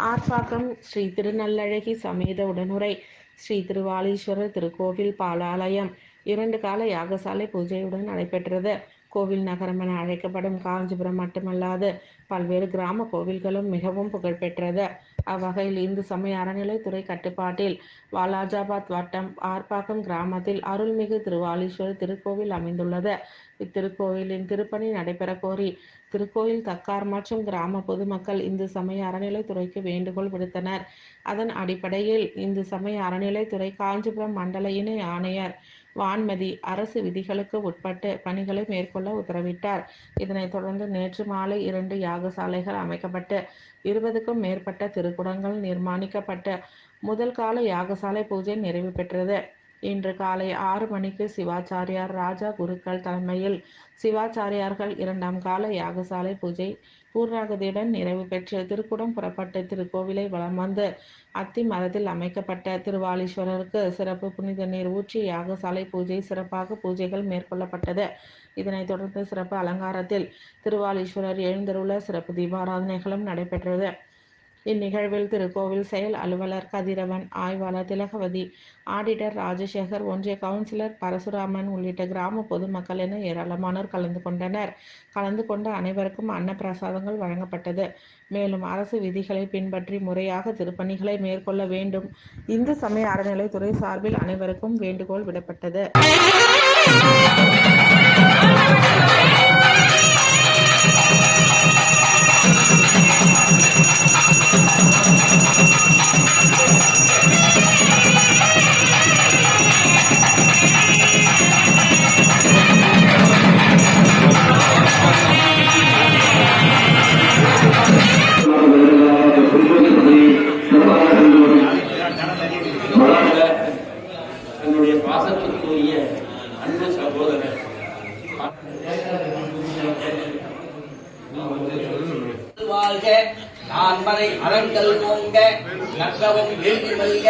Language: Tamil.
ஆர்ப்பாக்கம் ஸ்ரீ திருநல்லழகி சமேத உடனுறை ஸ்ரீ திருவாலீஸ்வரர் திருக்கோவில் பாலாலயம் 2 கால யாகசாலை பூஜையுடன் நடைபெற்றது. கோவில் நகரம் என அழைக்கப்படும் காஞ்சிபுரம் மட்டுமல்லாது பல்வேறு கிராம கோவில்களும் மிகவும் புகழ்பெற்றது. அவ்வகையில் இந்து சமய அறநிலைத்துறை கட்டுப்பாட்டில் வாலாஜாபாத் வட்டம் ஆர்ப்பாக்கம் கிராமத்தில் அருள்மிகு திருவாலீஸ்வரர் திருக்கோவில் அமைந்துள்ளது. இத்திருக்கோவிலின் திருப்பணி நடைபெற கோரி திருக்கோயில் தக்கார் மற்றும் கிராம பொதுமக்கள் இந்து சமய அறநிலைத்துறைக்கு வேண்டுகோள் விடுத்தனர். அதன் அடிப்படையில் இந்து சமய அறநிலைத்துறை காஞ்சிபுரம் மண்டல இணை ஆணையர் வான்மதி அரசு விதிகளுக்கு உட்பட்டு பணிகளை மேற்கொள்ள உத்தரவிட்டார். இதனைத் தொடர்ந்து நேற்று மாலை 2 யாகசாலைகள் அமைக்கப்பட்டு 20க்கும் மேற்பட்ட திருக்குடங்கள் நிர்மாணிக்கப்பட்டு முதல் கால யாகசாலை பூஜை நிறைவு பெற்றது. இன்று காலை 6 மணிக்கு சிவாச்சாரியார் ராஜா குருக்கள் தலைமையில் சிவாச்சாரியார்கள் 2ஆம் கால யாகசாலை பூஜை பூர்ணாகுதியுடன் நிறைவு பெற்று திருக்குடம் புறப்பட்டு திருக்கோவிலை வலம் வந்து அத்தி மரத்தில் அமைக்கப்பட்ட திருவாலீஸ்வரருக்கு சிறப்பு புனித நீர் ஊற்றி யாகசாலை பூஜை சிறப்பாக பூஜைகள் மேற்கொள்ளப்பட்டது. இதனைத் தொடர்ந்து சிறப்பு அலங்காரத்தில் திருவாலீஸ்வரர் எழுந்தருள சிறப்பு தீபாராதனைகளும் நடைபெற்றது. இந்நிகழ்வில் திருக்கோவில் செயல் அலுவலர் கதிரவன், ஆய்வாளர் திலகவதி, ஆடிட்டர் ராஜசேகர், ஒன்றிய கவுன்சிலர் பரசுராமன் உள்ளிட்ட கிராம பொதுமக்கள் என ஏராளமானோர் கலந்து கொண்டனர். கலந்து கொண்ட அனைவருக்கும் அன்னப்பிரசாதங்கள் வழங்கப்பட்டது. மேலும் அரசு விதிகளை பின்பற்றி முறையாக திருப்பணிகளை மேற்கொள்ள வேண்டும் இந்து சமய அறநிலைத்துறை சார்பில் அனைவருக்கும் வேண்டுகோள் விடப்பட்டது. என்னுடைய பாசத்திற்குரிய அன்பு சகோதரர் வாழ்க, நான்மறை அறங்கள் ஓங்க, நற்றவம் வேண்டி மல்க.